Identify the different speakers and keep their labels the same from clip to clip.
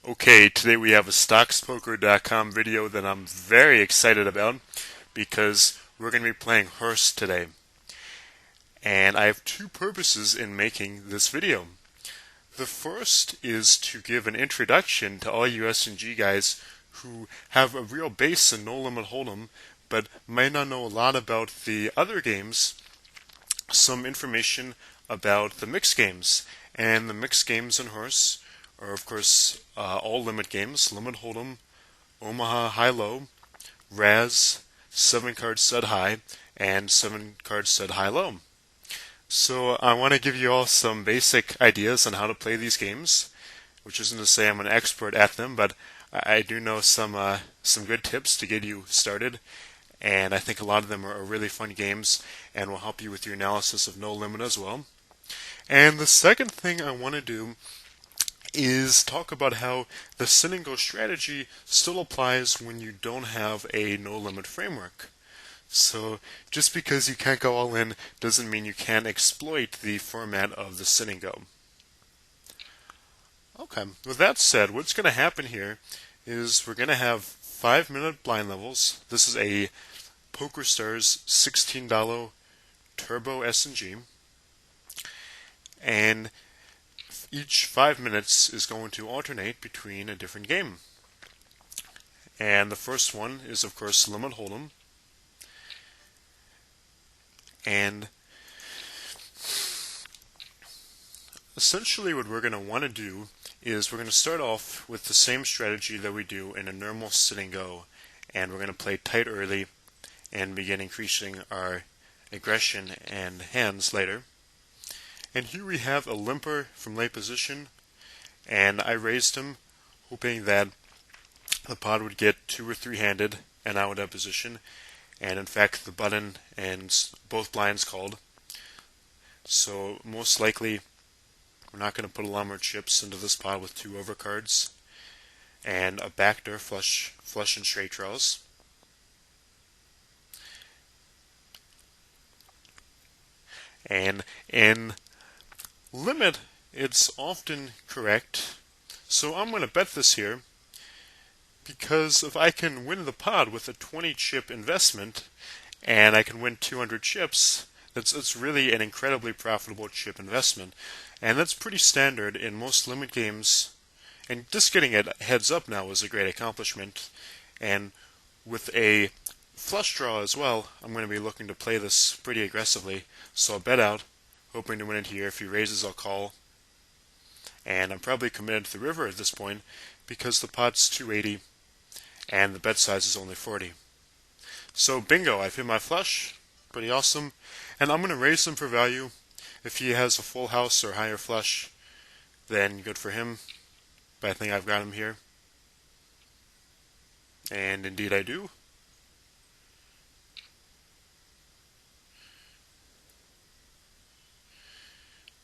Speaker 1: Okay, today we have a Stoxpoker.com video that I'm very excited about because we're going to be playing H.O.R.S.E today. And I have two purposes in making this video. The first is to give an introduction to all you SNG guys who have a real base in No Limit Hold'em but might not know a lot about the other games, some information about the mixed games. And the mixed games in H.O.R.S.E are, of course, all limit games: Limit Hold'em, Omaha High-Low, Raz, 7-card stud high, and 7-card stud high-low. So I want to give you all some basic ideas on how to play these games, which isn't to say I'm an expert at them, but I do know some good tips to get you started. And I think a lot of them are really fun games and will help you with your analysis of No Limit as well. And the second thing I want to do is talk about how the sit and go strategy still applies when you don't have a no limit framework. So just because you can't go all in doesn't mean you can't exploit the format of the sit and go. Okay, with that said, what's going to happen here is we're going to have 5-minute blind levels. This is a PokerStars $16 Turbo SNG. And each 5 minutes is going to alternate between a different game. And the first one is, of course, Limit Hold'em. And essentially what we're going to want to do is we're going to start off with the same strategy that we do in a normal sit and go. And we're going to play tight early and begin increasing our aggression and hands later. And here we have a limper from late position, and I raised him hoping that the pot would get 2 or 3-handed and I would have position, and in fact the button and both blinds called. So most likely we're not going to put a lot more chips into this pot with 2 overcards and a backdoor flush and straight draws. And in limit, it's often correct, so I'm going to bet this here, because if I can win the pot with a 20-chip investment, and I can win 200 chips, it's really an incredibly profitable chip investment, and that's pretty standard in most limit games, and just getting it heads up now is a great accomplishment, and with a flush draw as well, I'm going to be looking to play this pretty aggressively, so I'll bet out, hoping to win it here. If he raises, I'll call. And I'm probably committed to the river at this point because the pot's 280 and the bet size is only 40. So bingo, I've hit my flush. Pretty awesome. And I'm going to raise him for value. If he has a full house or higher flush, then good for him. But I think I've got him here. And indeed I do.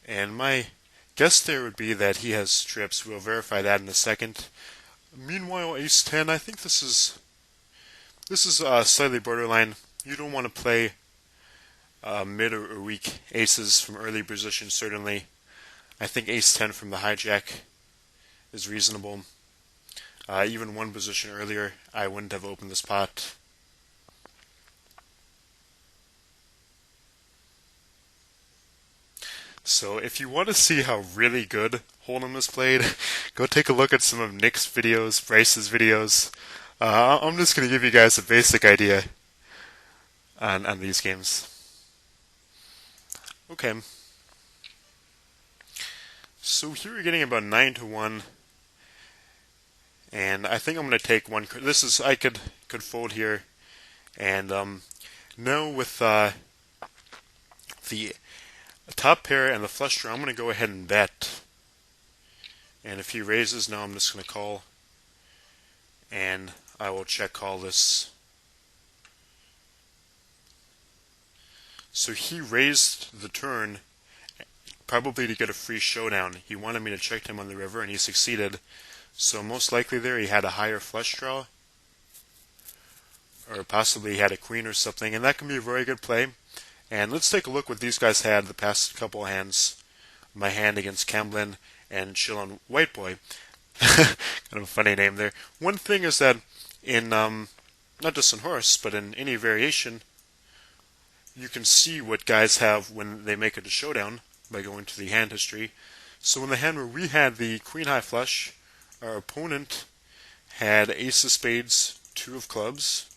Speaker 1: And my guess there would be that he has trips. We'll verify that in a second. Meanwhile, ace 10, I think this is slightly borderline. You don't want to play mid or weak aces from early position, certainly. I think ace 10 from the hijack is reasonable. Even one position earlier, I wouldn't have opened this pot. So if you want to see how really good Hold'em is played, go take a look at some of Nick's videos, Bryce's videos. I'm just going to give you guys a basic idea on these games. Okay. So here we're getting about 9-1. And I think I'm going to take one. This is, I could fold here. And now with the top pair and the flush draw, I'm going to go ahead and bet. And if he raises, now I'm just going to call. And I will check call this. So he raised the turn, probably to get a free showdown. He wanted me to check him on the river, and he succeeded. So most likely there he had a higher flush draw. Or possibly he had a queen or something, and that can be a very good play. And let's take a look what these guys had the past couple hands. My hand against Camblin and Chill on White Boy. kind of a funny name there. One thing is that in not just in H.O.R.S.E, but in any variation, you can see what guys have when they make it to showdown by going to the hand history. So in the hand where we had the queen high flush, our opponent had ace of spades, two of clubs.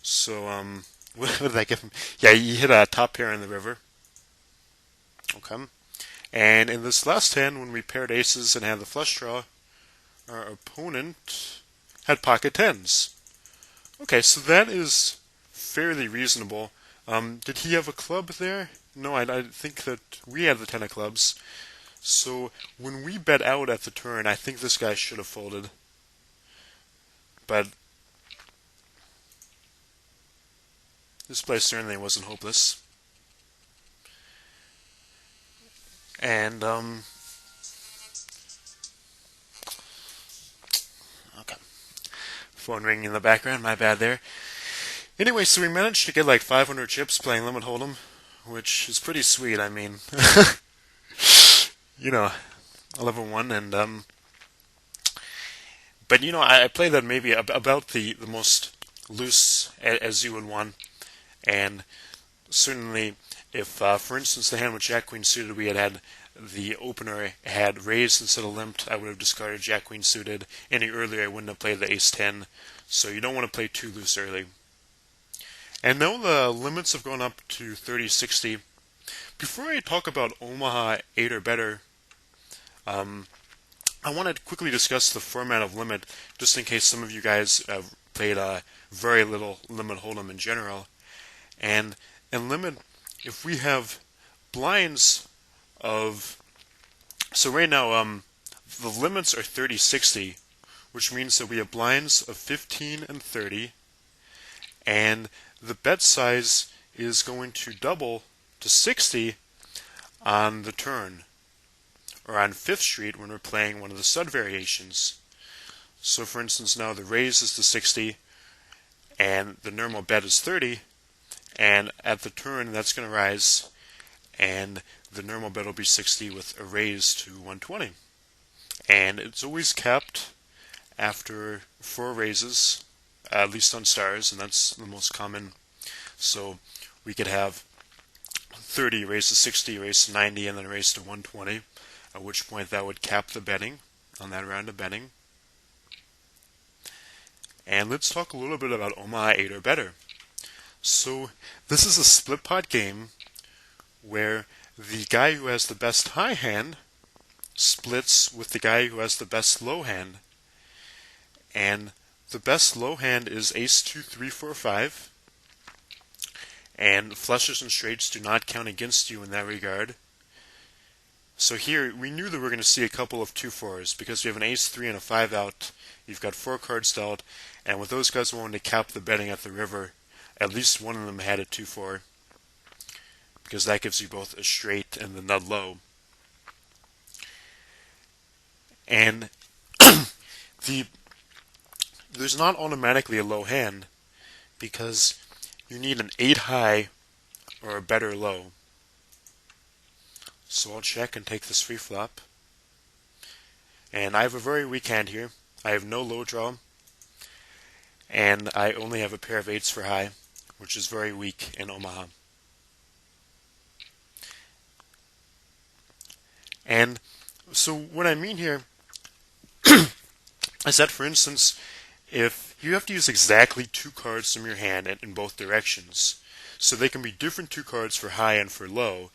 Speaker 1: So what did I give him? Yeah, he hit a top pair in the river. Okay. And in this last hand, when we paired aces and had the flush draw, our opponent had pocket tens. Okay, so that is fairly reasonable. Did he have a club there? No, I think that we had the ten of clubs. So when we bet out at the turn, I think this guy should have folded. But this play certainly wasn't hopeless. And, okay. Phone ringing in the background, my bad there. Anyway, so we managed to get like 500 chips playing Limit Hold'em, which is pretty sweet. I mean, you know, 11-1, and but you know, I play that maybe about the most loose as you would want, and certainly if, for instance, the hand with Jack Queen suited, we had the opener had raised instead of limped, I would have discarded Jack Queen suited. Any earlier, I wouldn't have played the Ace 10. So you don't want to play too loose early. And now the limits have gone up to 30-60. Before I talk about Omaha 8 or better, I want to quickly discuss the format of Limit, just in case some of you guys have played very little Limit Hold'em in general. And in Limit, if we have blinds of... So right now, the limits are 30-60, which means that we have blinds of 15 and 30, and the bet size is going to double to 60 on the turn, or on 5th Street when we're playing one of the stud variations. So for instance, now the raise is to 60, and the normal bet is 30, and at the turn that's going to rise, and the normal bet will be 60 with a raise to 120. And it's always capped after 4 raises, at least on stars, and that's the most common. So we could have 30 raised to 60, raised to 90, and then raised to 120, at which point that would cap the betting on that round of betting. And let's talk a little bit about Omaha 8 or better. So this is a split pot game where the guy who has the best high hand splits with the guy who has the best low hand. And the best low hand is ace 2, 3, 4, 5. And flushes and straights do not count against you in that regard. So here, we knew that we were going to see a couple of 2-4s, because we have an ace 3 and a 5 out. You've got 4 cards dealt, and with those guys wanting to cap the betting at the river, at least one of them had a 2-4, because that gives you both a straight and the nut low. And there's not automatically a low hand, because you need an 8 high or a better low. So I'll check and take this free flop. And I have a very weak hand here. I have no low draw, and I only have a pair of 8s for high, which is very weak in Omaha. And so what I mean here is that, for instance, if you have to use exactly 2 cards from your hand in both directions, so they can be different 2 cards for high and for low,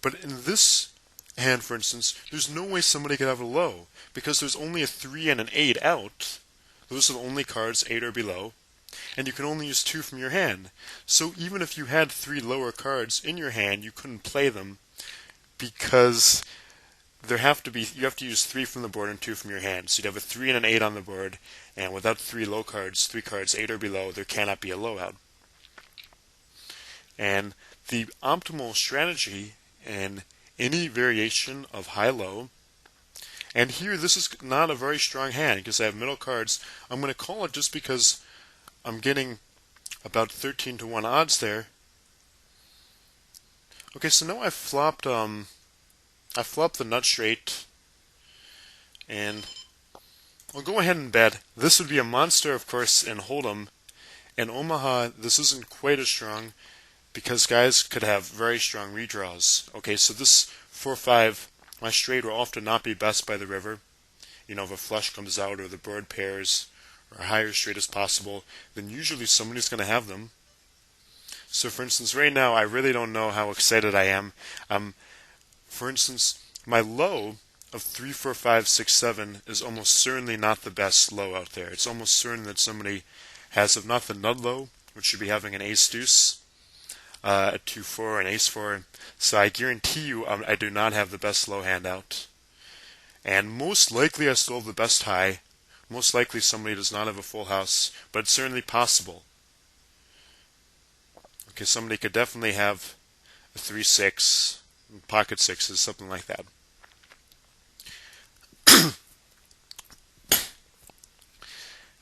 Speaker 1: but in this hand, for instance, there's no way somebody could have a low, because there's only a 3 and an 8 out. Those are the only cards, 8 or below, and you can only use 2 from your hand. So even if you had 3 lower cards in your hand, you couldn't play them, because you have to use 3 from the board and 2 from your hand. So you'd have a 3 and an 8 on the board, and without 3 low cards, 3 cards 8 or below, there cannot be a low out. And the optimal strategy in any variation of high-low, and here this is not a very strong hand because I have middle cards. I'm going to call it just because I'm getting about 13-1 odds there. Okay, so now I flopped the nut straight, and I'll go ahead and bet this would be a monster, of course, in Hold'em. In Omaha, this isn't quite as strong because guys could have very strong redraws. Okay, so this 4-5, my straight will often not be best by the river. You know, if a flush comes out or the bird pairs or higher straight as possible, then usually somebody's going to have them. So for instance, right now, I really don't know how excited I am. For instance, my low of 3, 4, 5, 6, 7 is almost certainly not the best low out there. It's almost certain that somebody has, if not the nud low, which should be having an ace deuce, a 2-4, an ace 4. So I guarantee you I do not have the best low hand out. And most likely I still have the best high. Most likely somebody does not have a full house, but it's certainly possible. Okay, somebody could definitely have a 3-6, pocket sixes, something like that.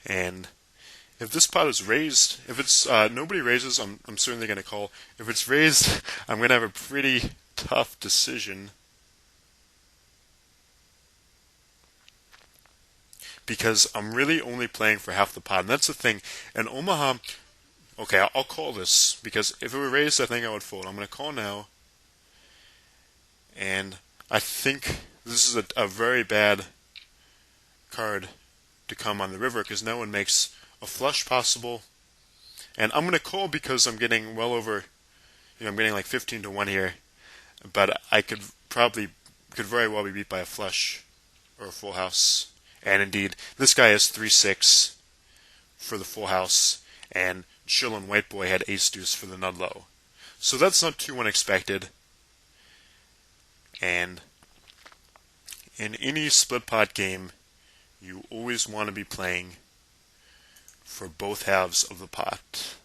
Speaker 1: And if this pot is raised, if it's nobody raises, I'm certainly going to call. If it's raised, I'm going to have a pretty tough decision because I'm really only playing for half the pot, and that's the thing. And Omaha, okay, I'll call this because if it were raised, I think I would fold. I'm going to call now, and I think this is a very bad card to come on the river because no one makes a flush possible. And I'm going to call because I'm getting well over, I'm getting like 15 to 1 here. But I could very well be beat by a flush or a full house. And indeed, this guy has 3-6 for the full house, and Chillin' White Boy had ace deuce for the nud low. So that's not too unexpected. And in any split pot game, you always want to be playing for both halves of the pot.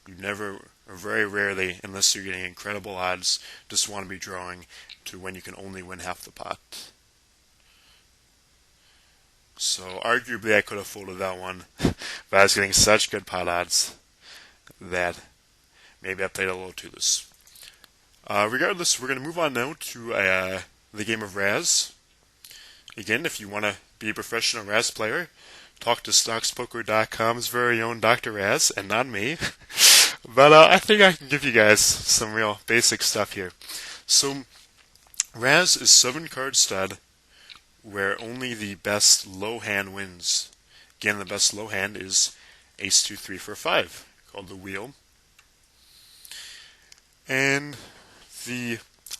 Speaker 1: You never, or very rarely, unless you're getting incredible odds, just want to be drawing to when you can only win half the pot. So arguably I could have folded that one, but I was getting such good pot odds that maybe I played a little too loose. Regardless, we're going to move on now to the game of Raz. Again, if you want to be a professional Raz player, talk to Stoxpoker.com's very own Dr. Raz, and not me. But I think I can give you guys some real basic stuff here. So, Raz is 7-card stud, where only the best low hand wins. Again, the best low hand is Ace 2, 3, 4, 5, called the Wheel. And the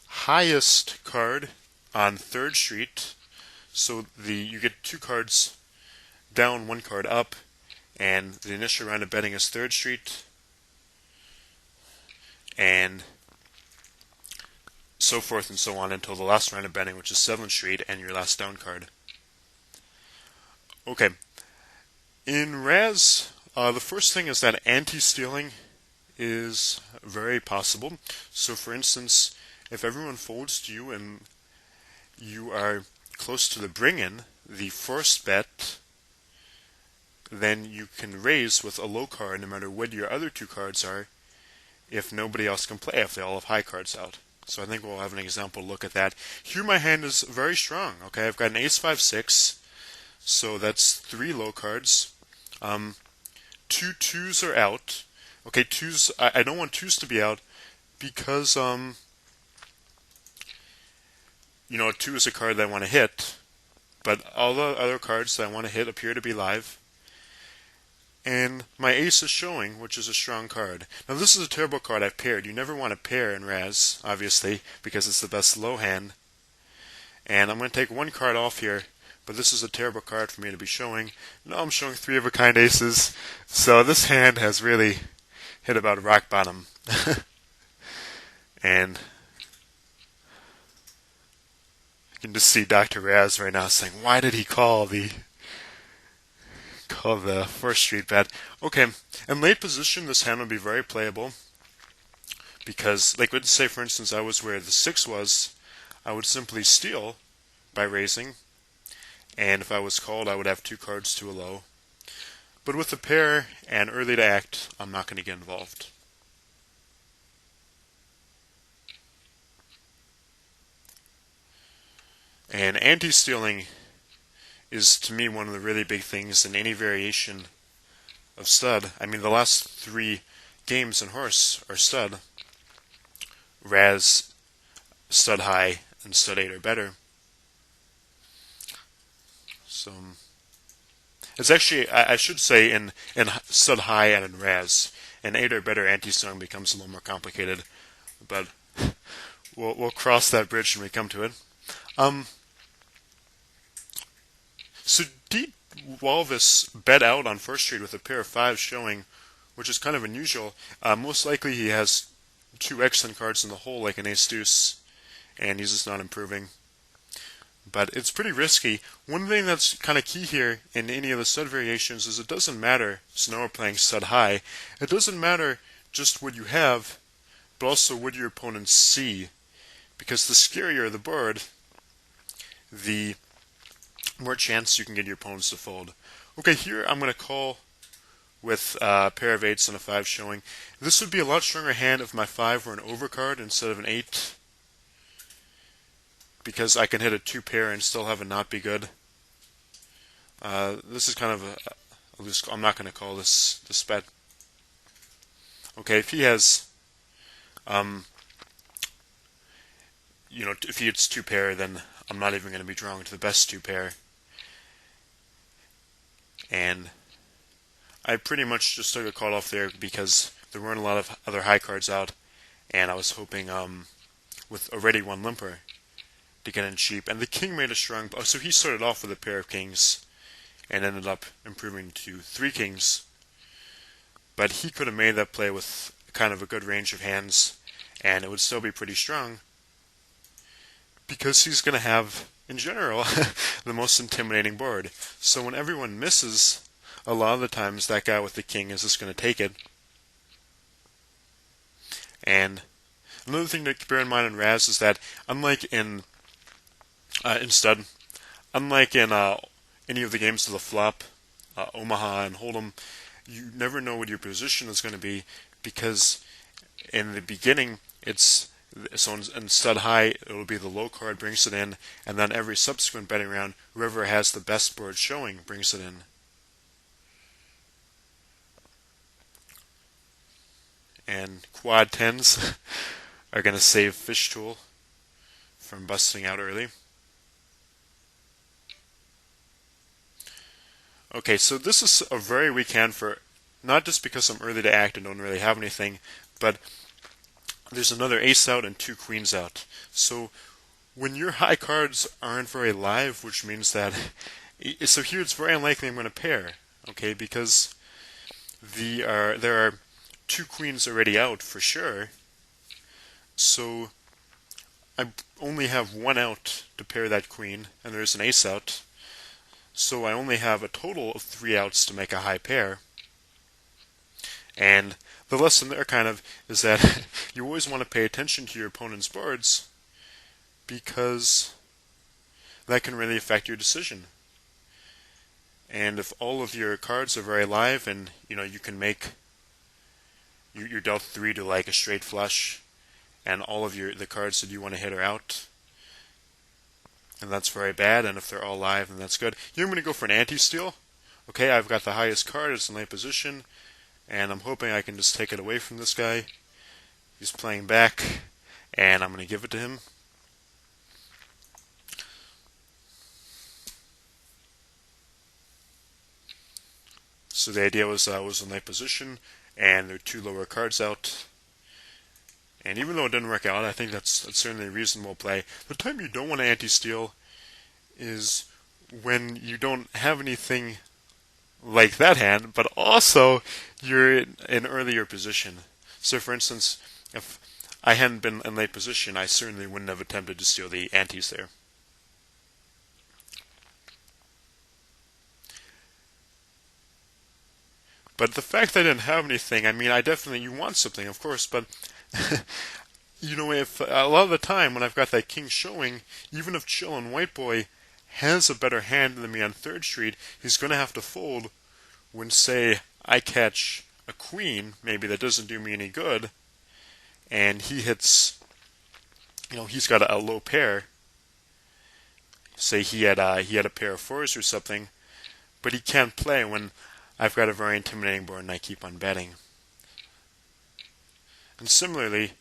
Speaker 1: highest card on 3rd Street, so you get 2 cards down, 1 card up, and the initial round of betting is 3rd Street, and so forth and so on until the last round of betting, which is 7th Street, and your last down card. Okay, in Raz, the first thing is that anti-stealing is very possible. So for instance, if everyone folds to you and you are close to the bring-in, the first bet, then you can raise with a low card no matter what your other 2 cards are if nobody else can play, if they all have high cards out. So I think we'll have an example look at that. Here my hand is very strong. Okay, I've got an ace 5, 6, so that's 3 low cards. 2 2s are out. Okay, 2s, I don't want 2s to be out because, a 2 is a card that I want to hit, but all the other cards that I want to hit appear to be live. And my ace is showing, which is a strong card. Now this is a terrible card I've paired. You never want to pair in Raz, obviously, because it's the best low hand. And I'm going to take 1 card off here, but this is a terrible card for me to be showing. No, I'm showing 3 of a kind aces. So this hand has really hit about rock bottom. And you can just see Dr. Raz right now saying, why did he call the 1st Street bet? Okay, in late position, this hand would be very playable because, like, let's say, for instance, I was where the 6 was, I would simply steal by raising, and if I was called, I would have 2 cards to a low. But with the pair and early to act, I'm not going to get involved. And anti-stealing is to me one of the really big things in any variation of stud. I mean, the last 3 games in H.O.R.S.E are stud, Raz, stud high, and stud 8 or better. So it's actually, I should say, in stud high and in Raz. In 8 or better, anti-stung becomes a little more complicated, but we'll cross that bridge when we come to it. So D. Walvis bet out on first read with a pair of 5s showing, which is kind of unusual. Most likely he has 2 excellent cards in the hole, like an ace-deuce, and he's just not improving. But it's pretty risky. One thing that's kind of key here in any of the stud variations is it doesn't matter, so now we're playing stud high, it doesn't matter just what you have, but also what your opponents see. Because the scarier the board, the more chance you can get your opponents to fold. Okay, here I'm going to call with a pair of 8s and a 5 showing. This would be a lot stronger hand if my 5 were an overcard instead of an 8, because I can hit a 2 pair and still have it not be good. This is kind of I'm not going to call this bet. Okay, if he has, if he hits 2 pair, then I'm not even going to be drawing to the best 2 pair. And I pretty much just took a call off there because there weren't a lot of other high cards out, and I was hoping with already 1 limper to get in cheap. And the king made a strong. So he started off with a pair of kings and ended up improving to 3 kings. But he could have made that play with kind of a good range of hands, and it would still be pretty strong because he's going to have, in general, the most intimidating board. So when everyone misses, a lot of the times that guy with the king is just going to take it. And another thing to bear in mind in Raz is that, unlike in stud, unlike in any of the games of the flop, Omaha and Hold'em, you never know what your position is going to be, because in the beginning it's so in stud high it'll be the low card brings it in, and then every subsequent betting round whoever has the best board showing brings it in. And quad 10s are going to save Fish Tool from busting out early. Okay, so this is a very weak hand for, not just because I'm early to act and don't really have anything, but there's another ace out and 2 queens out. So when your high cards aren't very live, which means that, so here it's very unlikely I'm going to pair, okay, because there are 2 queens already out for sure. So I only have 1 out to pair that queen, and there's an ace out. So I only have a total of 3 outs to make a high pair. And the lesson there kind of is that you always want to pay attention to your opponent's boards, because that can really affect your decision. And if all of your cards are very live and you can make you're dealt 3 to like a straight flush, and all of the cards that you want to hit are out, and that's very bad. And if they're all live, then that's good. Here I'm going to go for an anti-steal. Okay, I've got the highest card, it's in late position, and I'm hoping I can just take it away from this guy. He's playing back, and I'm going to give it to him. So the idea was I was in late position, and there are 2 lower cards out. And even though it didn't work out, I think that's certainly a reasonable play. The time you don't want to anti-steal is when you don't have anything like that hand, but also you're in an earlier position. So for instance, if I hadn't been in late position, I certainly wouldn't have attempted to steal the antes there. But the fact that I didn't have anything, I mean, you want something, of course, but if a lot of the time when I've got that king showing, even if Chillin' White Boy has a better hand than me on 3rd Street, he's going to have to fold when, say, I catch a queen, maybe that doesn't do me any good, and he hits, he's got a low pair. say he had a pair of fours or something, but he can't play when I've got a very intimidating board and I keep on betting. And similarly,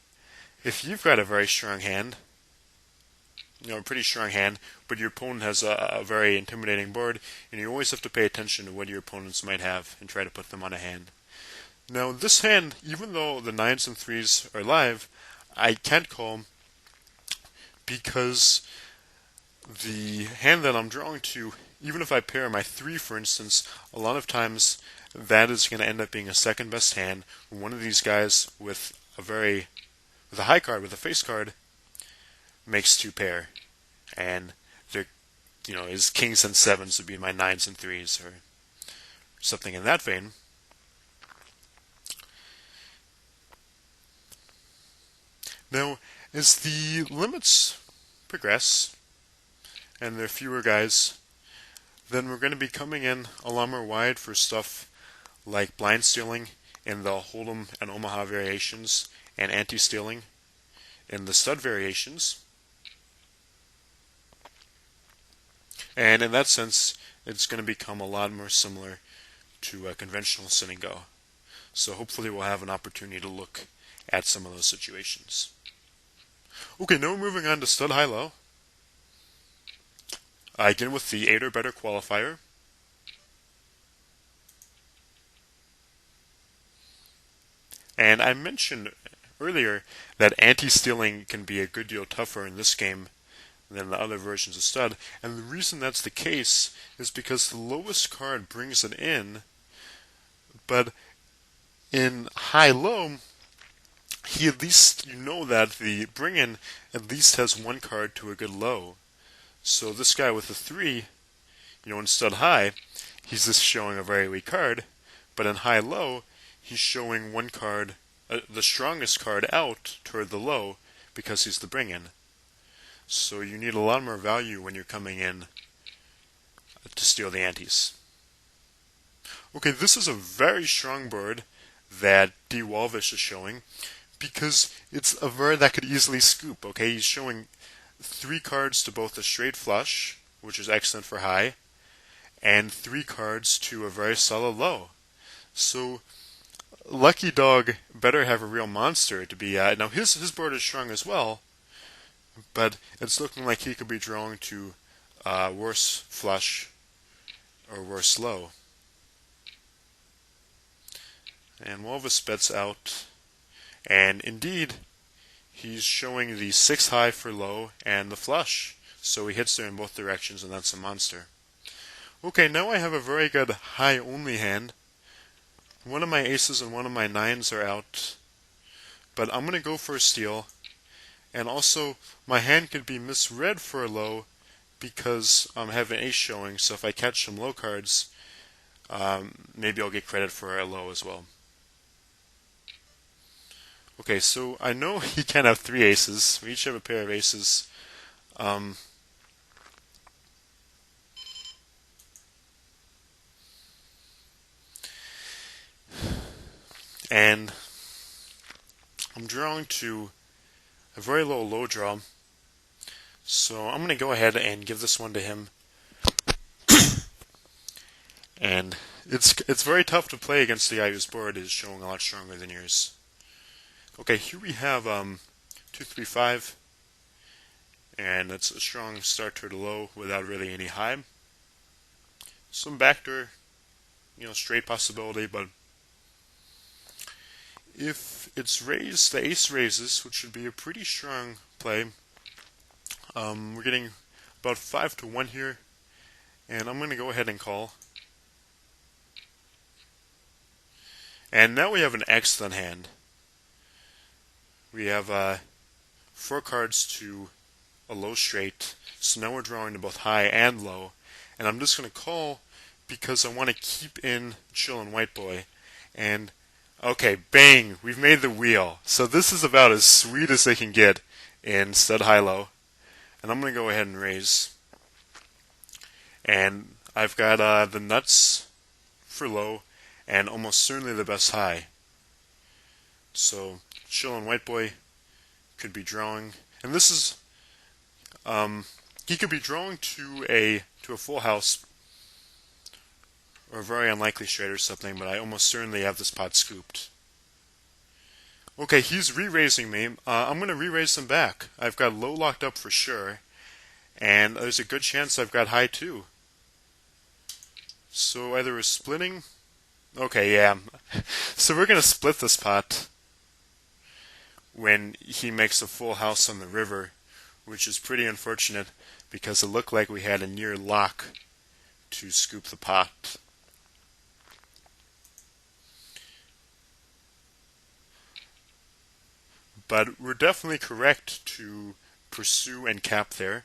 Speaker 1: if you've got a very strong hand, a pretty strong hand, but your opponent has a very intimidating board, and you always have to pay attention to what your opponents might have and try to put them on a hand. Now, this hand, even though the 9s and 3s are live, I can't call because the hand that I'm drawing to, even if I pair my 3, for instance, a lot of times that is going to end up being a second best hand. One of these guys with a high card, with a face card, makes 2 pair, and they're, his kings and 7s would be my 9s and 3s, or something in that vein. Now, as the limits progress, and there are fewer guys, then we're going to be coming in a lot more wide for stuff like blind stealing in the Hold'em and Omaha variations, and anti-stealing in the stud variations. And in that sense, it's going to become a lot more similar to a conventional sit and go. So hopefully we'll have an opportunity to look at some of those situations. Okay, now we're moving on to stud high-low. Again with the 8 or better qualifier. And I mentioned earlier that anti-stealing can be a good deal tougher in this game than the other versions of stud, and the reason that's the case is because the lowest card brings it in, but in high-low, he at least, that the bring-in at least has one card to a good low. So this guy with a 3, in stud high, he's just showing a very weak card, but in high-low, he's showing one card, the strongest card out toward the low, because he's the bring-in. So you need a lot more value when you're coming in to steal the antes. Okay, this is a very strong board that D. Walvish is showing, because it's a board that could easily scoop. Okay, he's showing 3 cards to both a straight flush, which is excellent for high, and 3 cards to a very solid low. So Lucky Dog better have a real monster to be now his board is strong as well, but it's looking like he could be drawing to worse flush or worse low. And Walvis bets out, and indeed he's showing the 6 high for low and the flush, so he hits there in both directions, and that's a monster. Okay, now I have a very good high only hand. One of my aces and one of my 9s are out, but I'm going to go for a steal. And also, my hand could be misread for a low because I have an ace showing, so if I catch some low cards, maybe I'll get credit for a low as well. Okay, so I know he can have 3 aces. We each have a pair of aces. And I'm drawing to a very low draw. So I'm going to go ahead and give this one to him. And it's very tough to play against the guy whose board is showing a lot stronger than yours. Okay, here we have 2, 3, 5, and it's a strong start to the low without really any high. Some backdoor, straight possibility, but if it's raised, the ace raises, which should be a pretty strong play. We're getting about 5-1 here, and I'm going to go ahead and call. And now we have an excellent hand. We have 4 cards to a low straight, so now we're drawing to both high and low. And I'm just going to call because I want to keep in Chillin' White Boy. And okay, bang, we've made the wheel. So this is about as sweet as they can get in stud high-low. And I'm going to go ahead and raise. And I've got the nuts for low and almost certainly the best high. So Chillin' White Boy could be drawing. And this is he could be drawing to a full house or a very unlikely straight or something, but I almost certainly have this pot scooped. Okay, he's re-raising me. I'm going to re-raise him back. I've got low locked up for sure, and there's a good chance I've got high too. So either we're splitting. Okay, yeah. So we're going to split this pot when he makes a full house on the river, which is pretty unfortunate because it looked like we had a near lock to scoop the pot. But we're definitely correct to pursue and cap there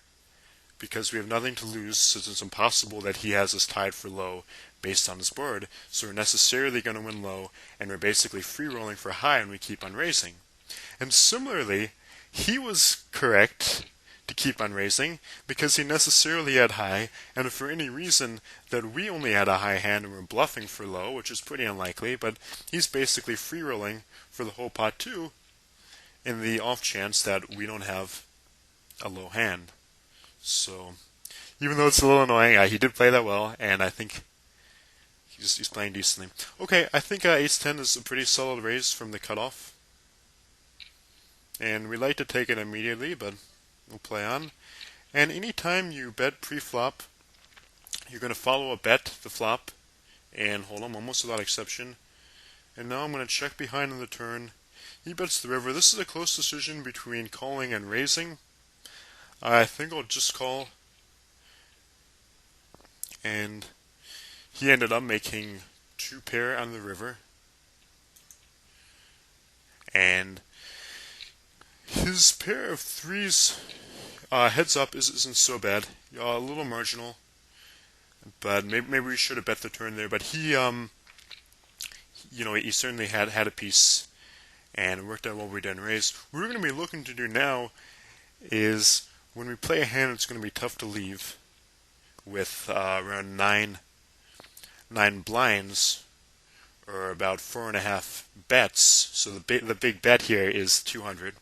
Speaker 1: because we have nothing to lose since it's impossible that he has us tied for low based on his board. So we're necessarily going to win low, and we're basically free rolling for high and we keep on raising. And similarly, he was correct to keep on raising because he necessarily had high, and if for any reason that we only had a high hand and we're bluffing for low, which is pretty unlikely, but he's basically free rolling for the whole pot too in the off chance that we don't have a low hand. So, even though it's a little annoying, he did play that well, and I think he's playing decently. Okay, I think ace-10 is a pretty solid raise from the cutoff. And we like to take it immediately, but we'll play on. And anytime you bet pre-flop, you're going to follow a bet the flop and hold them almost without exception. And now I'm going to check behind on the turn. He bets the river. This is a close decision between calling and raising. I think I'll just call. And he ended up making 2 pair on the river. And his pair of threes heads up isn't so bad. A little marginal. But maybe we should have bet the turn there. But he he certainly had a piece. And it worked out well we didn't raise. What we're going to be looking to do now is when we play a hand it's going to be tough to leave with around 9 blinds or about 4.5 bets. So the big bet here is 200.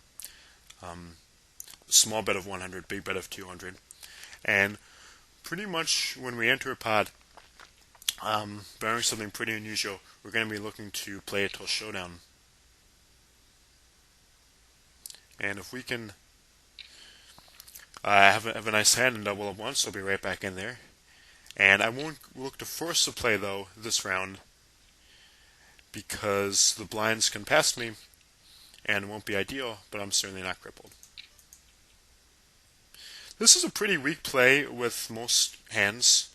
Speaker 1: Small bet of 100, big bet of 200. And pretty much when we enter a pot, barring something pretty unusual, we're going to be looking to play it till showdown. And if we can have a nice hand and double up once, I'll be right back in there. And I won't look to force the play, though, this round, because the blinds can pass me, and it won't be ideal, but I'm certainly not crippled. This is a pretty weak play with most hands,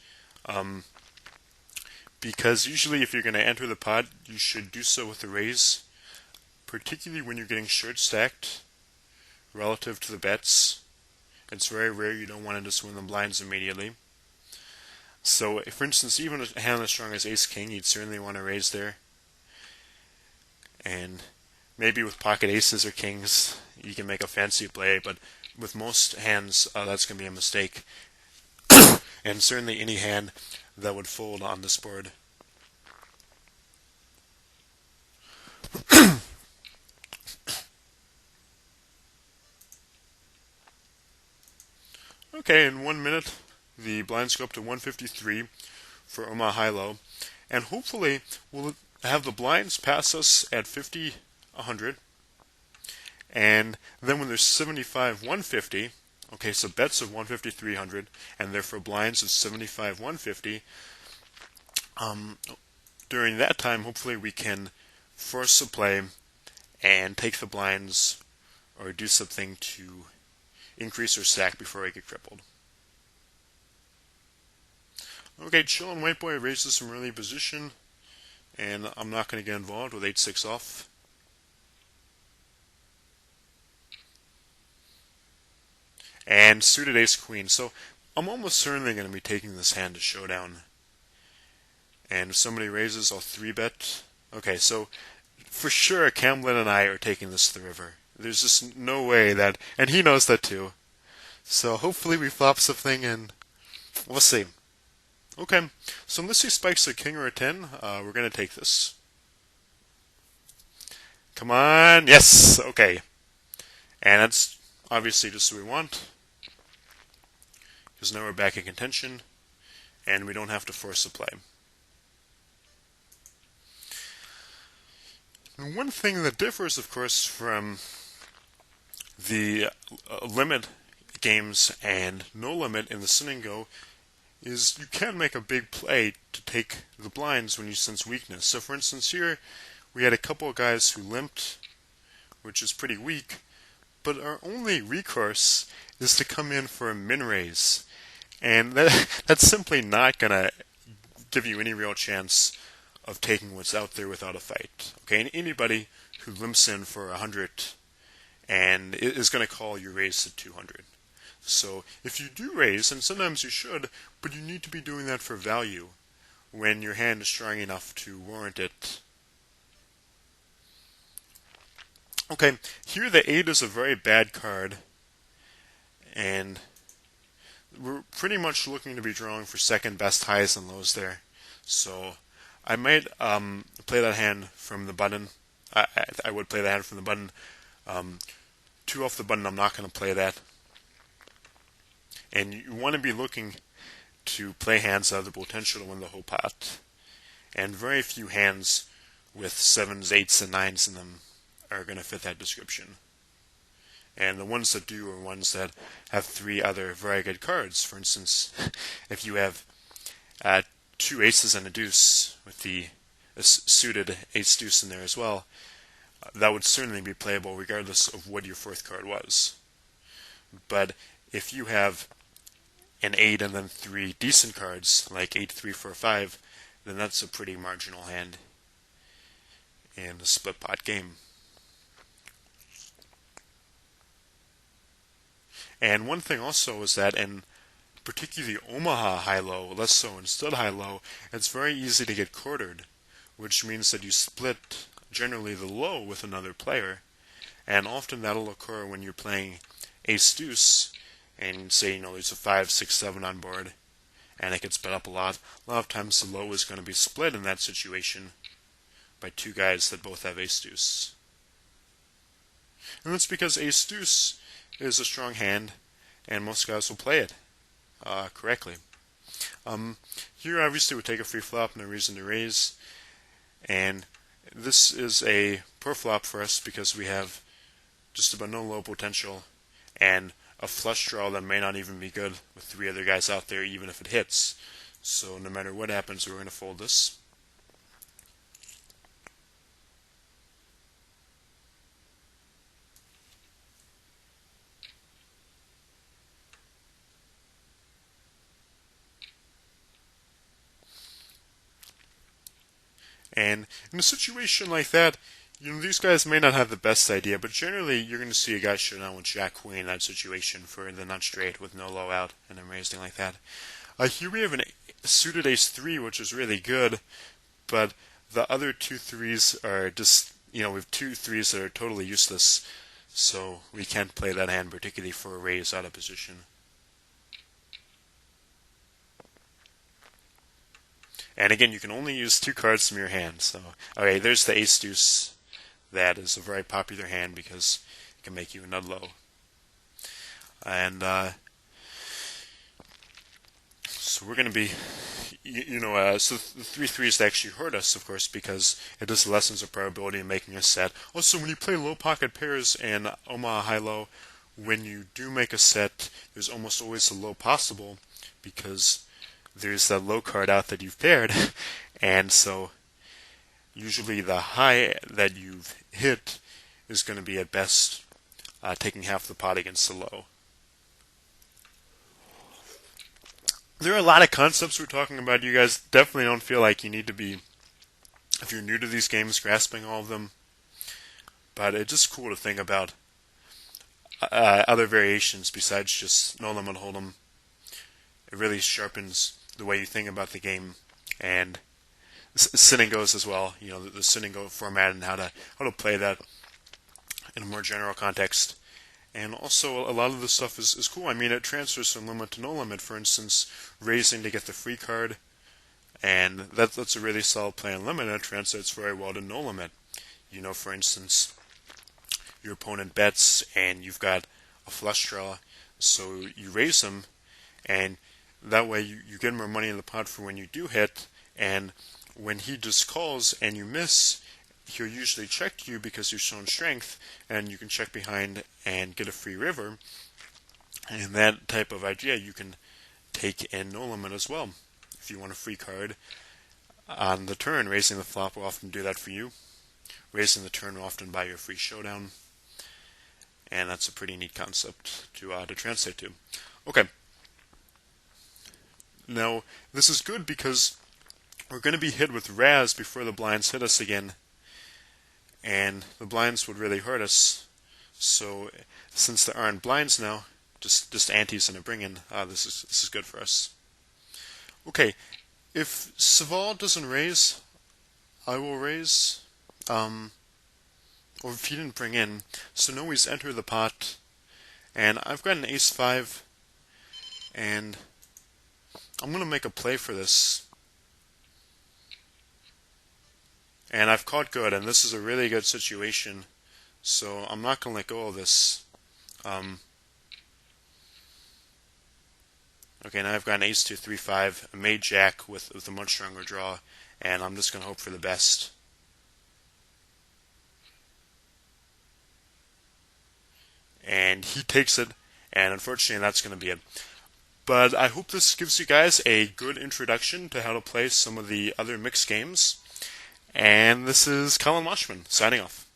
Speaker 1: because usually if you're going to enter the pot, you should do so with a raise, particularly when you're getting short stacked relative to the bets. It's very rare you don't want to just win the blinds immediately. So, for instance, even a hand as strong as ace-king, you'd certainly want to raise there. And maybe with pocket aces or kings, you can make a fancy play, but with most hands, that's going to be a mistake. And certainly any hand that would fold on this board. Okay, in 1 minute, the blinds go up to 153 for Omaha high-low, and hopefully we'll have the blinds pass us at 50, 100, and then when there's 75, 150, okay, so bets of 150, 300, and therefore blinds of 75, 150, during that time, hopefully we can force the play and take the blinds or do something to increase our stack before I get crippled. Okay, chillin' white boy raises some early position, and I'm not going to get involved with 8-6 off. And suited ace queen, so I'm almost certainly going to be taking this hand to showdown. And if somebody raises, I'll 3-bet. Okay, so for sure Camlin and I are taking this to the river. There's just no way that, and he knows that too. So hopefully we flop something and we'll see. Okay, so unless he spikes a king or a 10, we're going to take this. Come on, yes, okay. And that's obviously just what we want. because now we're back in contention, and we don't have to force a play. And one thing that differs, of course, from the limit games and no limit in the Sin and Go is you can make a big play to take the blinds when you sense weakness. So for instance here, we had a couple of guys who limped, which is pretty weak, but our only recourse is to come in for a min raise. And that's simply not going to give you any real chance of taking what's out there without a fight. Okay, and anybody who limps in for 100 and is going to call your raise to 200. So if you do raise, and sometimes you should, but you need to be doing that for value when your hand is strong enough to warrant it. Okay, here the 8 is a very bad card, and we're pretty much looking to be drawing for second best highs and lows there. So I might play that hand from the button. I would play that hand from the button. 2 off the button, I'm not going to play that. And you want to be looking to play hands that have the potential to win the whole pot. And very few hands with 7s, 8s, and 9s in them are going to fit that description. And the ones that do are ones that have 3 other very good cards. For instance, if you have 2 aces and a deuce with the suited ace-deuce in there as well, that would certainly be playable regardless of what your 4th card was. But if you have an 8 and then 3 decent cards, like 8, 3, 4, 5, then that's a pretty marginal hand in a split pot game. And one thing also is that in particularly Omaha high-low, less so in stud high-low, it's very easy to get quartered, which means that you split generally the low with another player, and often that'll occur when you're playing ace-deuce, and say, there's a 5, 6, 7 on board, and it gets bet up a lot. A lot of times the low is going to be split in that situation by 2 guys that both have ace-deuce. And that's because ace-deuce is a strong hand, and most guys will play it correctly. Here obviously we take a free flop, no reason to raise, and this is a poor flop for us because we have just about no low potential, and a flush draw that may not even be good with 3 other guys out there, even if it hits. So no matter what happens, we're going to fold this. And in a situation like that, these guys may not have the best idea, but generally you're going to see a guy shut down with Jack-Queen in that situation for the nut straight with no low out and then raising like that. Here we have a suited ace-3, which is really good, but the other 2 3s are just, we have 2 3s that are totally useless, so we can't play that hand, particularly for a raise out of position. And again, you can only use 2 cards from your hand. So, okay, there's the ace-deuce. That is a very popular hand because it can make you a nut low. And so we're going to be, so the 3 3s actually hurt us, of course, because it just lessens the probability of making a set. Also, when you play low pocket pairs in Omaha high-low, when you do make a set, there's almost always a low possible because there's that low card out that you've paired, and so usually the high that you've hit is going to be at best taking half the pot against the low. There are a lot of concepts we're talking about. You guys definitely don't feel like you need to be, if you're new to these games, grasping all of them. But it's just cool to think about other variations besides just no limit hold'em. It really sharpens the way you think about the game, and Sin and Goes as well. The Sin and Go format and how to play that in a more general context. And also, a lot of the stuff is cool. I mean, it transfers from limit to no limit. For instance, raising to get the free card, and that's a really solid play on limit, and it translates very well to no limit. For instance, your opponent bets, and you've got a flush draw, so you raise them, and that way you get more money in the pot for when you do hit, and when he just calls and you miss, he'll usually check you because you've shown strength, and you can check behind and get a free river. And that type of idea you can take in no limit as well. If you want a free card on the turn, raising the flop will often do that for you. Raising the turn will often buy you a free showdown. And that's a pretty neat concept to translate to. Okay. Now, this is good because we're going to be hit with Raz before the blinds hit us again. And the blinds would really hurt us. So, since there aren't blinds now, just antes and a bring-in, this is good for us. Okay, if Saval doesn't raise, I will raise. Or if he didn't bring in, so now he's enter the pot, and I've got an ace-5, and I'm going to make a play for this. And I've caught good, and this is a really good situation, so I'm not going to let go of this. Okay, now I've got an ace-2, 3-5, a made-jack with a much stronger draw, and I'm just going to hope for the best. And he takes it, and unfortunately that's going to be it. But I hope this gives you guys a good introduction to how to play some of the other mixed games. And this is Collin Moshman, signing off.